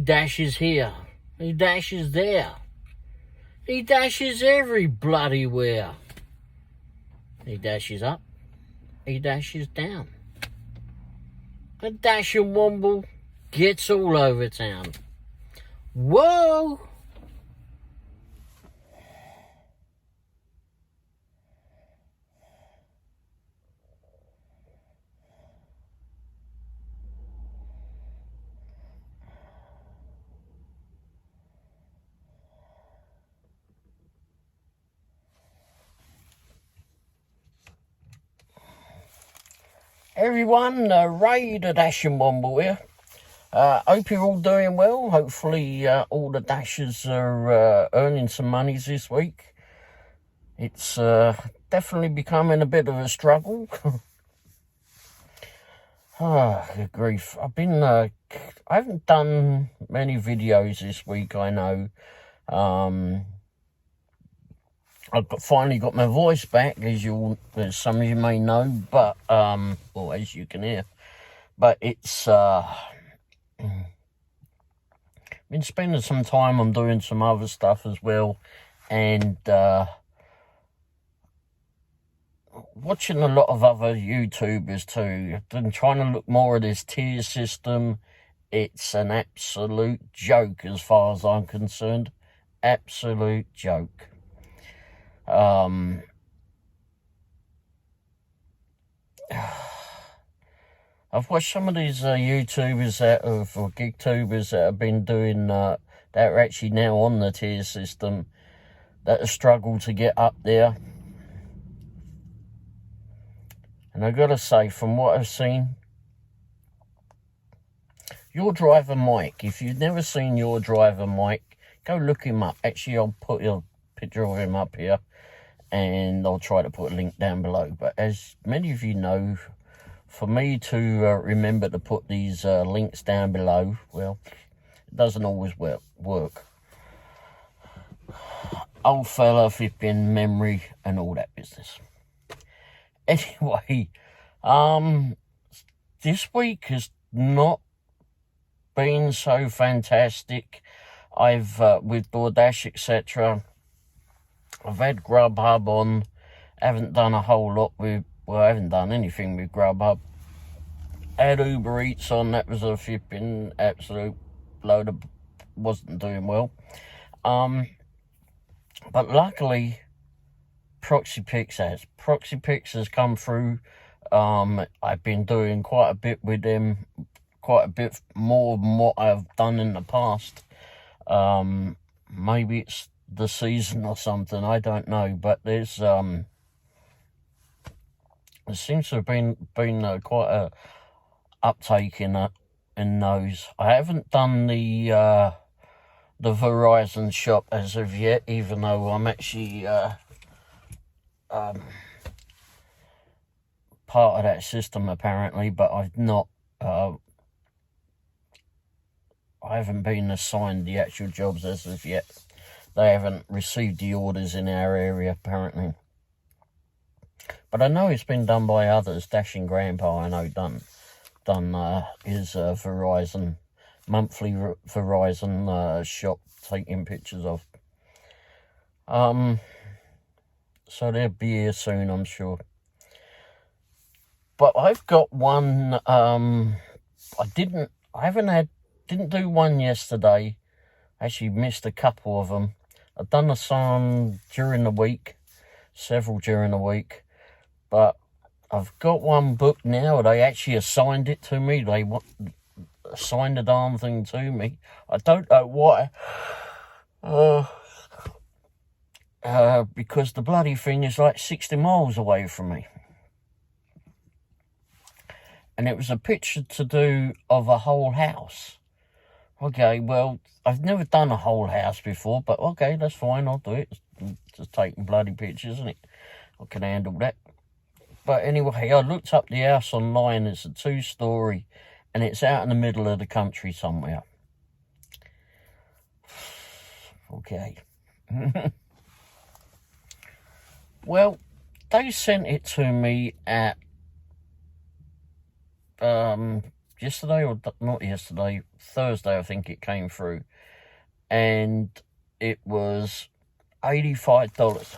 dashes here. He dashes there. He dashes every bloody where. He dashes up. He dashes down. A dashing womble gets all over town. Whoa! Everyone, Ray the Dashing Womble here. Hope you're all doing well. Hopefully all the dashers are earning some monies this week. It's definitely becoming a bit of a struggle. Good grief. I haven't done many videos this week, I know. I've finally got my voice back, as some of you may know, but, or as you can hear. But it's, been spending some time on doing some other stuff as well, and, watching a lot of other YouTubers too. I've trying to look more at this tier system. It's an absolute joke as far as I'm concerned. Absolute joke. I've watched some of these YouTubers or GigTubers that have been doing, that are actually now on the tier system, that have struggled to get up there. And I've got to say, from what I've seen, Your Driver Mike, if you've never seen Your Driver Mike, go look him up. Actually, I'll put a picture of him up here, and I'll try to put a link down below. But as many of you know, for me to remember to put these links down below, well, it doesn't always work. Old fella, flipping memory and all that business. Anyway, this week has not been so fantastic. I've, with DoorDash, etc., I've had Grubhub on. Haven't done a whole lot with, well, I haven't done anything with Grubhub. Had Uber Eats on, that was a flipping absolute load of, wasn't doing well. But luckily, Pics has come through. I've been doing quite a bit with them, quite a bit more than what I've done in the past. Maybe it's the season or something, I don't know, but there's there seems to have been quite a uptake in those. I haven't done the Verizon shop as of yet, even though I'm actually part of that system apparently, but I've not I haven't been assigned the actual jobs as of yet. They haven't received the orders in our area apparently, but I know it's been done by others. Dashing Grandpa, I know, done his Verizon monthly Verizon shop, taking pictures of. So they'll be here soon, I'm sure. But I've got one. Didn't do one yesterday. Actually missed a couple of them. I've done some during the week, several during the week, but I've got one booked now. They actually assigned it to me. They assigned the darn thing to me. I don't know why. Because the bloody thing is like 60 miles away from me. And it was a picture to do of a whole house. Okay, well, I've never done a whole house before, but okay, that's fine, I'll do it. It's just taking bloody pictures, isn't it? I can handle that. But anyway, I looked up the house online. It's a 2-story, and it's out in the middle of the country somewhere. Okay. Well, they sent it to me at yesterday, or not yesterday, Thursday, I think it came through. And it was $85.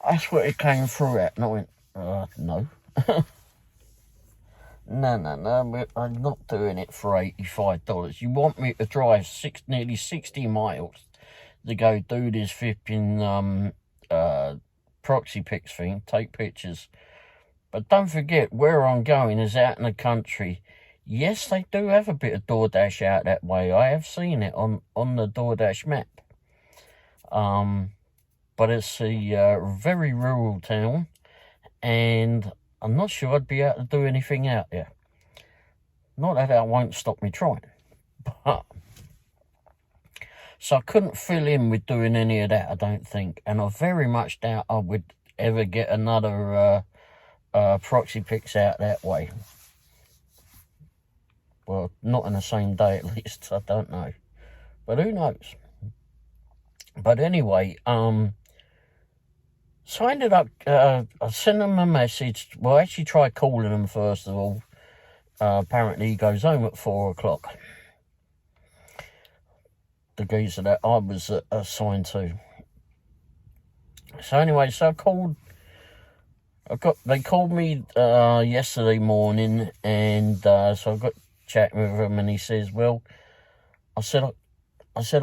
That's what it came through at. And I went, no. No, I'm not doing it for $85. You want me to drive nearly 60 miles to go do this flipping proxy pics thing, take pictures. But don't forget, where I'm going is out in the country. Yes, they do have a bit of DoorDash out that way. I have seen it on the DoorDash map. But it's a very rural town, and I'm not sure I'd be able to do anything out there. Not that that won't stop me trying. But so I couldn't fill in with doing any of that, I don't think. And I very much doubt I would ever get another proxy pics out that way. Well, not in the same day at least, I don't know. But who knows? But anyway, so I ended up, I sent them a message. Well, I actually tried calling them first of all. Apparently he goes home at 4 o'clock. The geezer that I was assigned to. So anyway, so I called. They called me yesterday morning, and so I got chatting with him, and he says, "Well," I said,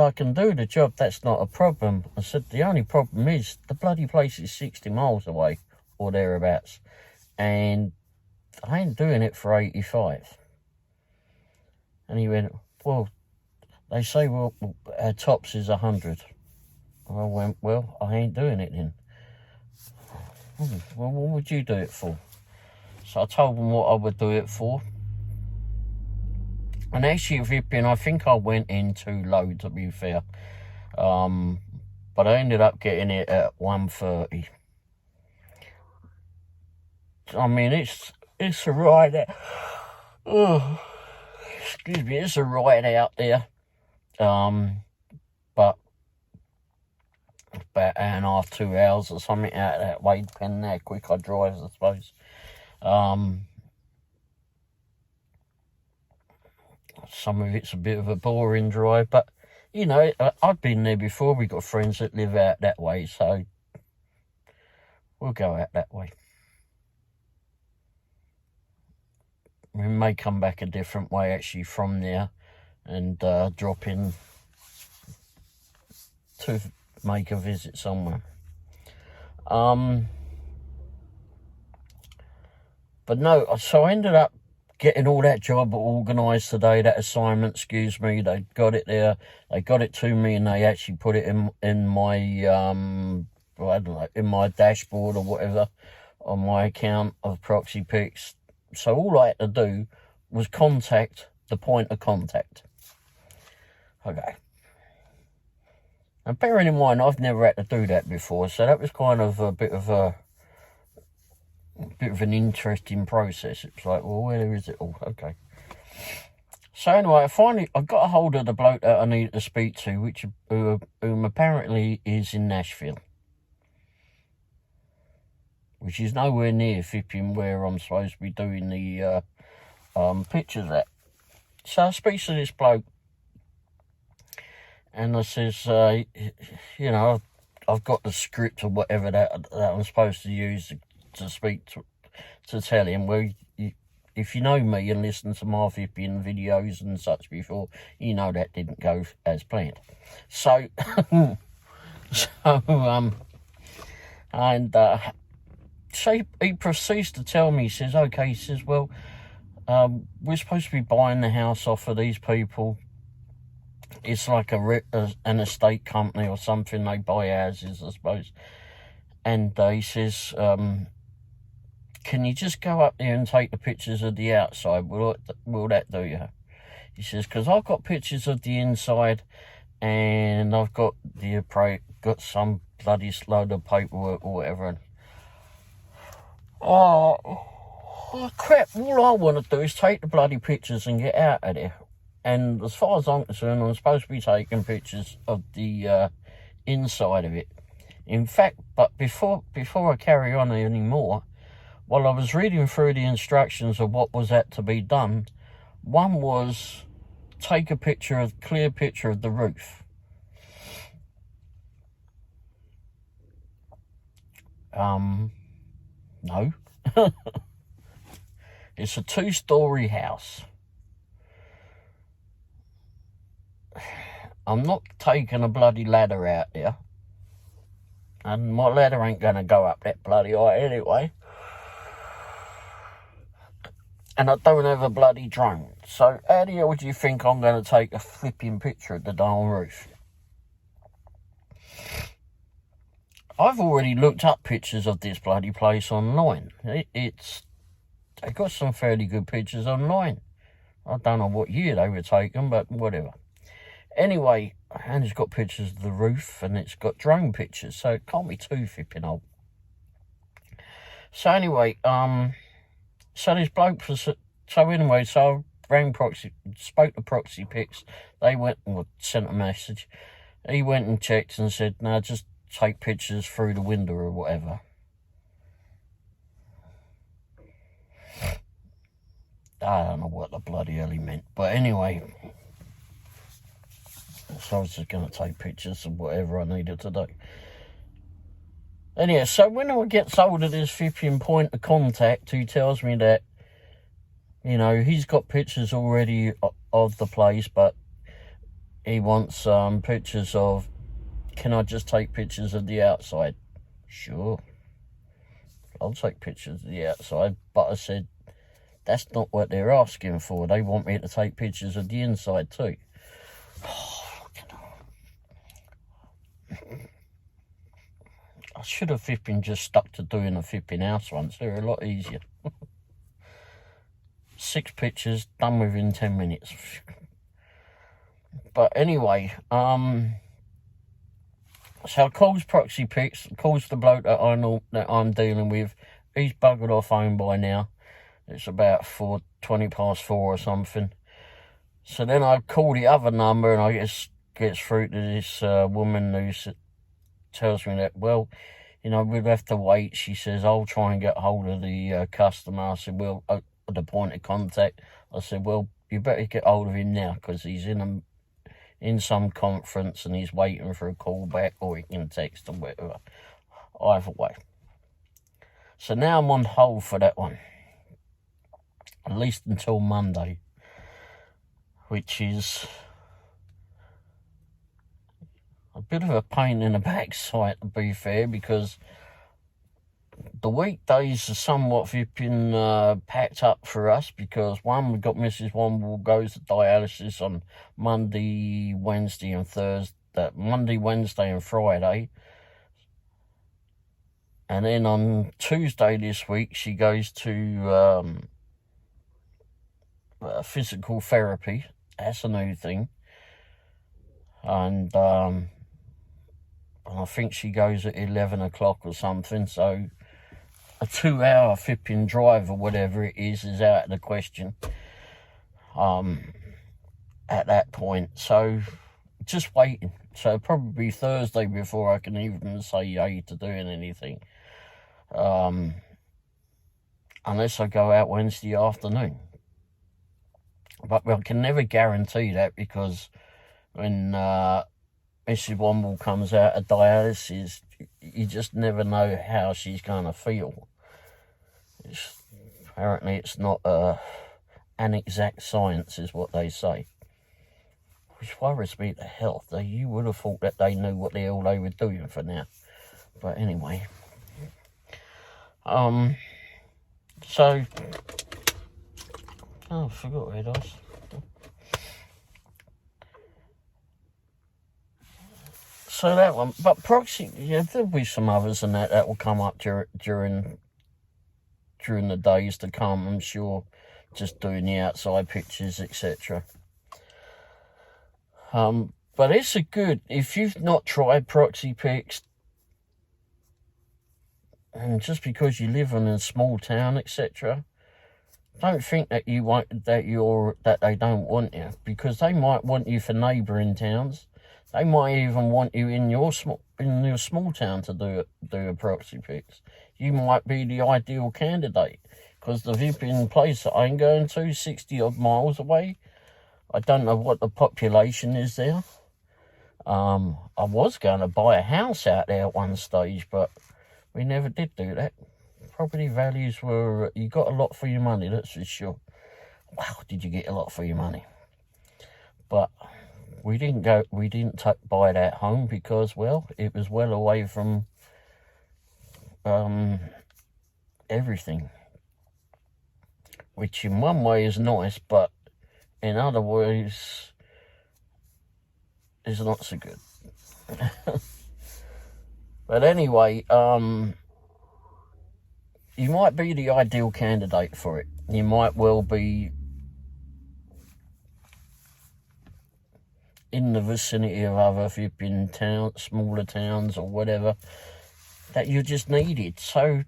"I can do the job. That's not a problem." I said, "The only problem is the bloody place is 60 miles away or thereabouts, and I ain't doing it for 85. And he went, "Well, they say, well, our tops is 100. I went, "Well, I ain't doing it then." "Well, what would you do it for?" So I told him what I would do it for. And actually, flipping, I think I went in too low, to be fair. But I ended up getting it at 130. I mean, it's a ride out. Oh, excuse me, it's a ride out there. But about an hour and a half, 2 hours or something out of that way, depending how quick I drive, I suppose. Some of it's a bit of a boring drive, but you know, I've been there before. We've got friends that live out that way, so we'll go out that way. We may come back a different way actually from there and drop in to make a visit somewhere. But no, so I ended up getting all that job organised today, that assignment, excuse me. They got it there, they got it to me, and they actually put it in my, I don't know, in my dashboard or whatever, on my account of Proxy Pics. So all I had to do was contact the point of contact. Okay. And bearing in mind, I've never had to do that before, so that was kind of a bit of an interesting process. It's like, well, where is it all? Okay. So anyway, I got a hold of the bloke that I needed to speak to, whom apparently is in Nashville, which is nowhere near flipping where I'm supposed to be doing the pictures at. So I speak to this bloke, and I says, you know, I've got the script or whatever that I'm supposed to use to speak to tell him. Well, if you know me and listen to my flipping videos and such before, you know that didn't go as planned. So, so he proceeds to tell me, he says, okay, he says, well, we're supposed to be buying the house off of these people. It's like an estate company or something. They buy houses, I suppose. And he says, can you just go up there and take the pictures of the outside? Will that do you? He says, because I've got pictures of the inside, and I've got some bloody load of paperwork or whatever. And, oh, crap, all I want to do is take the bloody pictures and get out of there. And as far as I'm concerned, I'm supposed to be taking pictures of the inside of it. In fact, but before I carry on anymore, while I was reading through the instructions of what was at to be done, one was take a clear picture of the roof. No. It's a 2-story house. I'm not taking a bloody ladder out there. And my ladder ain't going to go up that bloody high anyway. And I don't have a bloody drone. So how the hell do you think I'm going to take a flipping picture of the darn roof? I've already looked up pictures of this bloody place online. They got some fairly good pictures online. I don't know what year they were taken, but whatever. Anyway, and it's got pictures of the roof, and it's got drone pictures, so it can't be too flipping old. So anyway, so this bloke so I rang Proxy, spoke to Proxy Pics. They went and sent a message. He went and checked and said, no, just take pictures through the window or whatever. I don't know what the bloody hell he meant. But anyway, so I was just going to take pictures of whatever I needed to do. Anyway, so when I get hold of this flipping point of contact who tells me that, you know, he's got pictures already of the place, but he wants pictures of, can I just take pictures of the outside? Sure, I'll take pictures of the outside, but I said, that's not what they're asking for. They want me to take pictures of the inside too. I should have flipping just stuck to doing a flipping house once. They're a lot easier. 6 pictures, done within 10 minutes. But anyway, so I calls Proxy Pics, calls the bloke that I'm dealing with. He's buggered off home by now. It's about 20 past 4 or something. So then I call the other number, and I gets through to this woman who tells me that, well, you know, we'll have to wait. She says, I'll try and get hold of the customer. I said, well, the point of contact. I said, well, you better get hold of him now, because he's in some conference and he's waiting for a call back, or he can text or whatever. Either way. So now I'm on hold for that one. At least until Monday. Which is a bit of a pain in the backside, to be fair, because the weekdays are somewhat flipping packed up for us, because one, we've got Mrs. Womble goes to dialysis on Monday, Wednesday and Thursday. Monday, Wednesday and Friday. And then on Tuesday this week, she goes to physical therapy. That's a new thing. And I think she goes at 11 o'clock or something, so a 2-hour flipping drive or whatever it is out of the question at that point. So just waiting. So probably Thursday before I can even say yay to doing anything, unless I go out Wednesday afternoon. But I can never guarantee that, because when Mrs. Womble comes out of dialysis, you just never know how she's going to feel. Apparently it's not an exact science, is what they say. Which worries me to health. You would have thought that they knew what the hell they were doing for now. But anyway. So... Oh, I forgot where it was. So that one, but Proxy, yeah, there'll be some others than that will come up during the days to come, I'm sure, just doing the outside pictures, etc. But it's a good, if you've not tried Proxy Pics, and just because you live in a small town, etc., don't think that they don't want you, because they might want you for neighbouring towns. They might even want you in your small town to do a Proxy Pics. you might be the ideal candidate. Because the vipping place that I'm going to, 60 odd miles away, I don't know what the population is there. I was going to buy a house out there at one stage, but we never did do that. Property values were, you got a lot for your money, that's for sure. Wow, did you get a lot for your money? But we didn't buy that home because, well, it was well away from everything. Which in one way is nice, but in other ways is not so good. But anyway, you might be the ideal candidate for it. You might well be in the vicinity of other flipping towns, smaller towns or whatever, that you just needed. So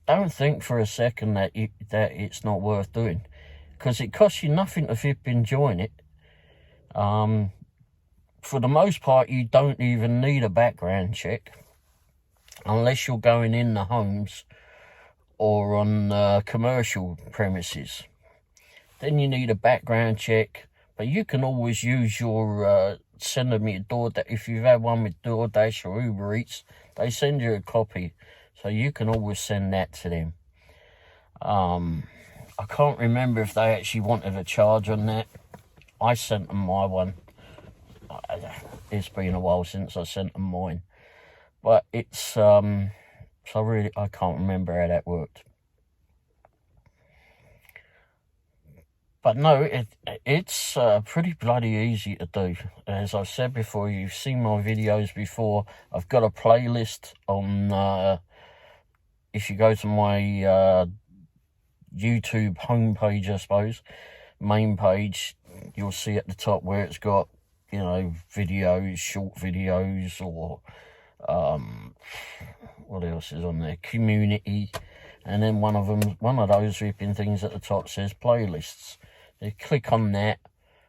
don't think for a second that it's not worth doing, because it costs you nothing to flipping join it. For the most part, you don't even need a background check unless you're going in the homes or on commercial premises. Then you need a background check, but you can always use your send them your DoorDash. If you've had one with DoorDash or Uber Eats, they send you a copy, so you can always send that to them. I can't remember if they actually wanted a charge on that. I sent them my one. It's been a while since I sent them mine, but it's so really I can't remember how that worked. But no, it's pretty bloody easy to do. As I've said before, you've seen my videos before. I've got a playlist on, if you go to my YouTube homepage, I suppose, main page, you'll see at the top where it's got, you know, videos, short videos, or what else is on there? Community. And then one of those ripping things at the top says playlists. You click on that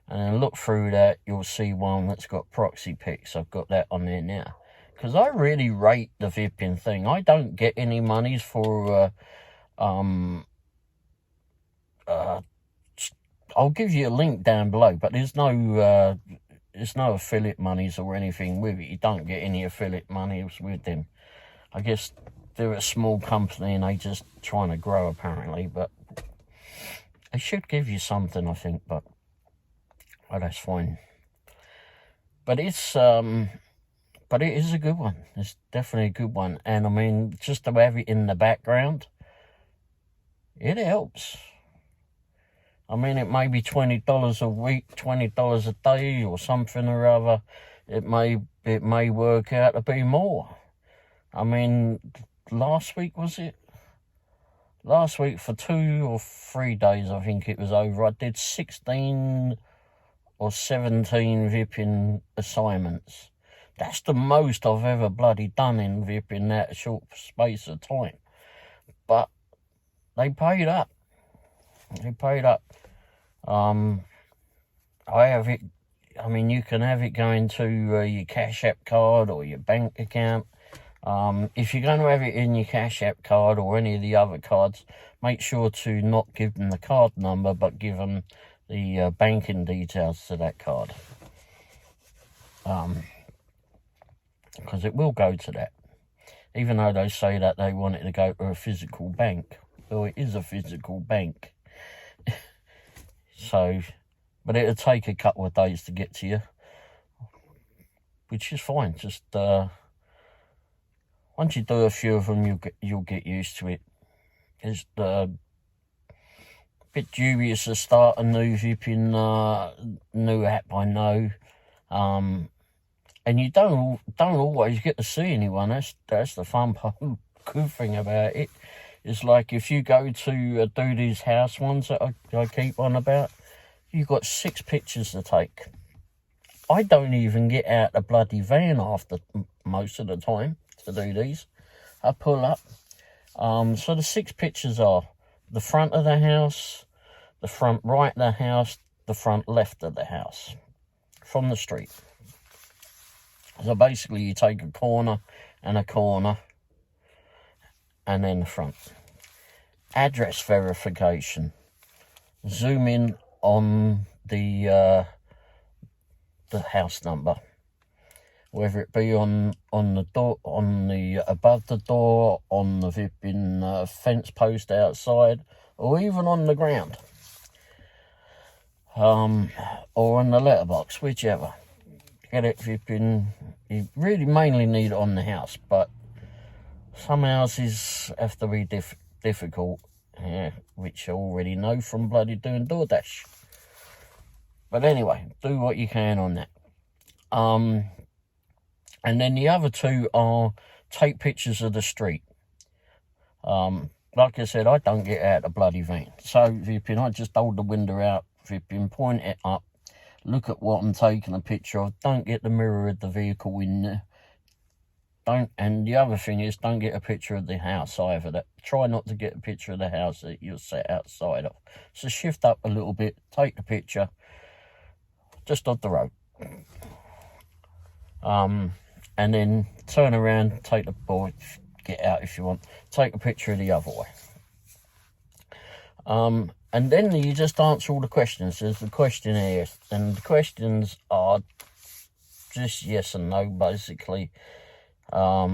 and then look through that, you'll see one that's got proxy pics. I've got that on there now, because I really rate the vipping thing. I don't get any monies for I'll give you a link down below, but there's no affiliate monies or anything with it. You don't get any affiliate monies with them. I guess they're a small company and they just trying to grow apparently, but they should give you something, I think, but that's fine. But it is a good one. It's definitely a good one. And I mean, just to have it in the background, it helps. I mean, it may be $20 a week, $20 a day or something or other. It may work out to be more. I mean, last week, was it? Last week, for 2 or 3 days, I think it was over, I did 16 or 17 vipping assignments. That's the most I've ever bloody done in vipping that short space of time. But they paid up. They paid up. I have it, I mean, you can have it going to your Cash App card or your bank account. If you're going to have it in your Cash App card or any of the other cards, make sure to not give them the card number, but give them the banking details to that card. Because it will go to that. Even though they say that they want it to go to a physical bank. Well, it is a physical bank. So, but it'll take a couple of days to get to you. Which is fine, just... once you do a few of them, you'll get used to it. It's a bit dubious to start a new vipping new app, I know. And you don't always get to see anyone. That's the fun part. Good thing about it. It's like if you go to do these house ones that I keep on about, you've got 6 pictures to take. I don't even get out the bloody van after most of the time to do these. I pull up. So the 6 pictures are the front of the house, the front right of the house, the front left of the house from the street. So basically you take a corner and a corner, and then the front. Address verification. Zoom in on the house number, whether it be on the door, on the above the door, on the flipping fence post outside, or even on the ground, or on the letterbox, whichever. Get it flipping. You really mainly need it on the house, but some houses have to be difficult, which I already know from bloody doing DoorDash. But anyway, do what you can on that. And then the other two are take pictures of the street. Like I said, I don't get out of the bloody van. So I just hold the window out, point it up, look at what I'm taking a picture of. Don't get the mirror of the vehicle in there. And the other thing is, don't get a picture of the house either. Try not to get a picture of the house that you're sat outside of. So shift up a little bit, take the picture, just off the road. And then turn around, take the board, get out if you want, take a picture of the other way. And then you just answer all the questions. There's the questionnaire, and the questions are just yes and no, basically. Are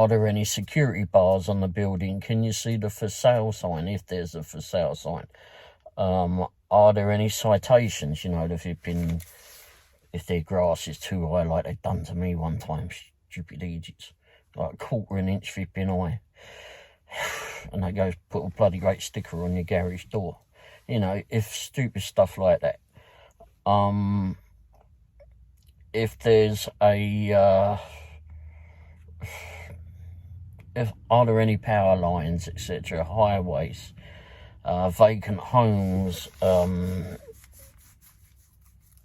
there any security bars on the building? Can you see the for sale sign, if there's a for sale sign? Are there any citations, if their grass is too high, like they done to me one time, stupid idiots, like 1/4 inch flipping high. And they go put a bloody great sticker on your garage door. If stupid stuff like that. If there's are there any power lines, etc., highways, vacant homes,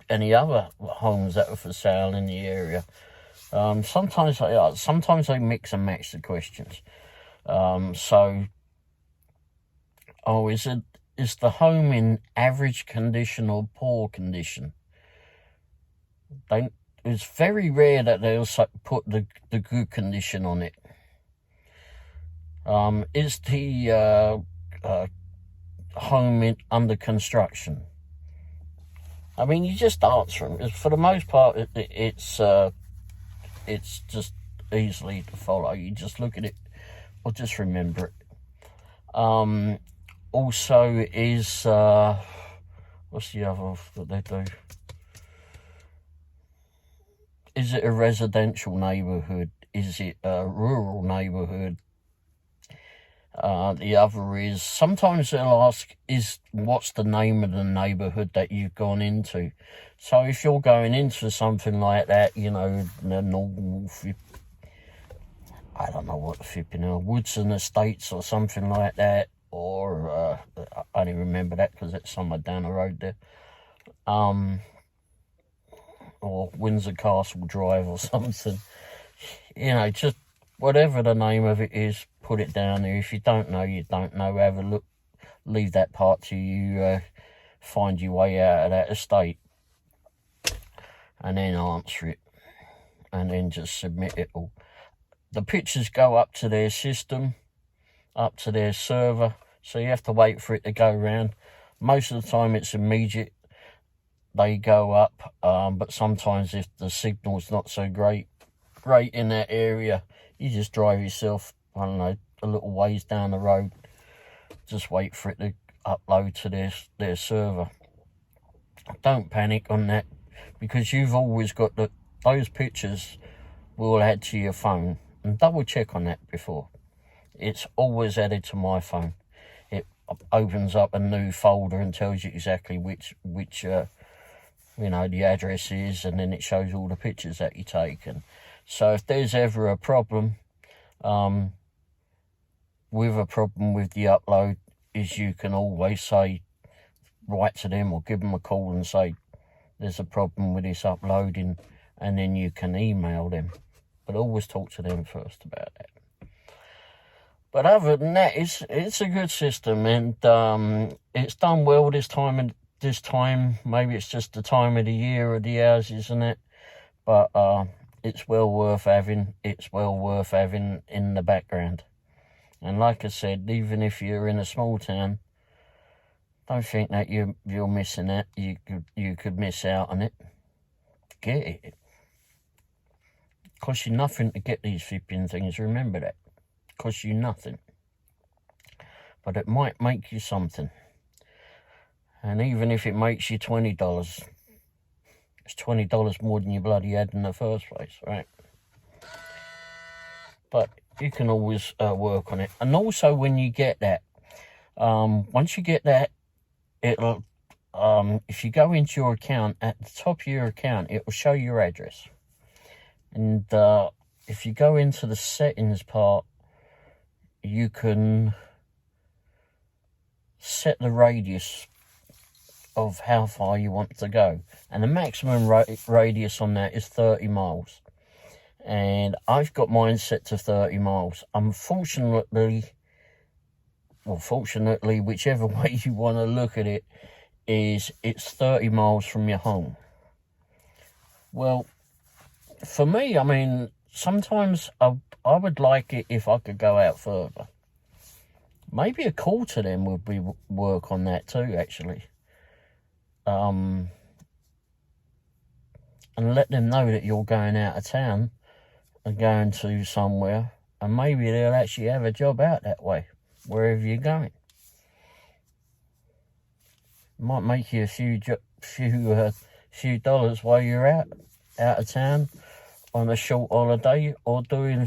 any other homes that are for sale in the area. Sometimes they mix and match the questions. Is the home in average condition or poor condition? It's very rare that they also put the good condition on it. Is the home under construction? I mean, you just answer them. For the most part, it's just easily to follow. You just look at it or just remember it. Also is, what's the other that they do? Is it a residential neighbourhood? Is it a rural neighbourhood? The other is, sometimes they'll ask, what's the name of the neighbourhood that you've gone into? So if you're going into something like that, the normal, I don't know what the flipping Woodson Estates or something like that, or I only remember that because it's somewhere down the road there. Or Windsor Castle Drive or something. Just whatever the name of it is, put it down there. If you don't know, you don't know. Have a look. Leave that part till you find your way out of that estate. And then answer it. And then just submit it all. The pictures go up to their system, up to their server. So you have to wait for it to go round. Most of the time it's immediate. They go up. But sometimes if the signal's not so great in that area, you just drive yourself, I don't know, a little ways down the road. Just wait for it to upload to their server. Don't panic on that, because you've always got those pictures will add to your phone. And double check on that before. It's always added to my phone. It opens up a new folder and tells you exactly which the address is, and then it shows all the pictures that you taken. So if there's ever a problem with the upload, is you can always write to them or give them a call and say there's a problem with this uploading, and then you can email them. But always talk to them first about that. But other than that, it's a good system, and it's done well this time. Maybe it's just the time of the year or the houses and that, but it's well worth having. It's well worth having in the background. And like I said, even if you're in a small town, don't think that you're missing it. You could miss out on it. Get it. Costs you nothing to get these flipping things. Remember that. Costs you nothing. But it might make you something. And even if it makes you $20, it's $20 more than you bloody had in the first place, right? But you can always work on it. And also when you get that, once you get that, it'll, if you go into your account, at the top of your account, it will show your address. And if you go into the settings part, you can set the radius of how far you want to go. And the maximum radius on that is 30 miles. And I've got mine set to 30 miles. Unfortunately, well, fortunately, whichever way you want to look at it, is it's 30 miles from your home. Well, for me, I mean, sometimes I would like it if I could go out further. Maybe a call to them would be work on that too, actually. And let them know that you're going out of town and going to somewhere, and maybe they'll actually have a job out that way, wherever you're going. Might make you a few dollars while you're out of town on a short holiday, or doing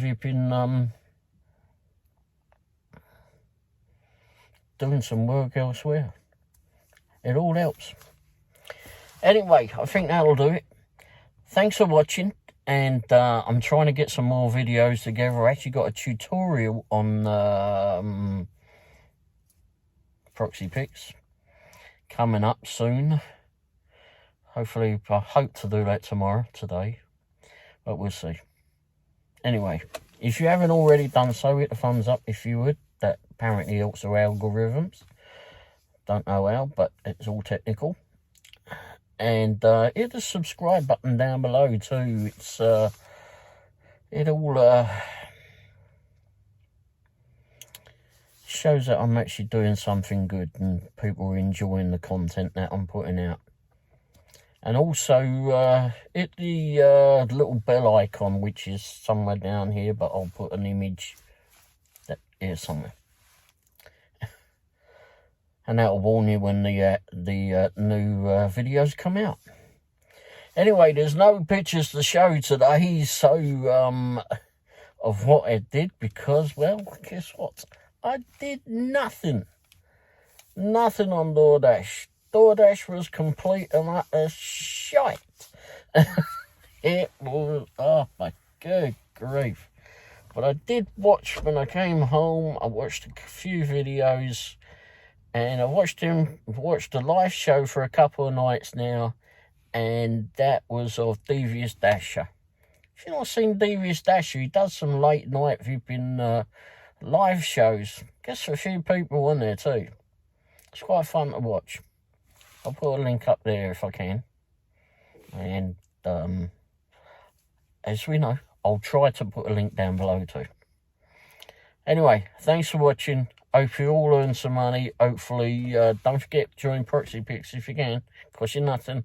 doing some work elsewhere. It all helps. Anyway, I think that'll do it. Thanks for watching, and I'm trying to get some more videos together. I actually got a tutorial on proxy pics coming up soon. Hopefully, I hope to do that today, but we'll see. Anyway, if you haven't already done so, hit the thumbs up if you would. That apparently helps our algorithms. Don't know how, but it's all technical. And hit the subscribe button down below too. It's it all shows that I'm actually doing something good and people are enjoying the content that I'm putting out. And also hit the little bell icon, which is somewhere down here, but I'll put an image that here somewhere. And that'll warn you when the new videos come out. Anyway, there's no pictures to show today, so of what I did, because, well, guess what? I did nothing. Nothing on DoorDash. DoorDash was complete and utter shite. It was, oh my good grief. But I did watch, when I came home, I watched a few videos. And I watched the live show for a couple of nights now, and that was of Devious Dasher. If you've not seen Devious Dasher, he does some late night live shows. Gets a few people on there too. It's quite fun to watch. I'll put a link up there if I can. And as we know, I'll try to put a link down below too. Anyway, thanks for watching. Hope you all earn some money. Hopefully, don't forget to join Proxy Pics if you can. Cost you nothing.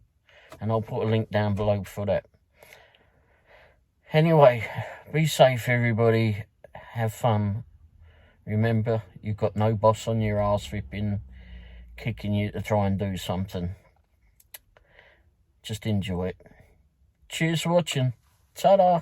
And I'll put a link down below for that. Anyway, be safe, everybody. Have fun. Remember, you've got no boss on your arse flipping, kicking you to try and do something. Just enjoy it. Cheers for watching. Ta-da.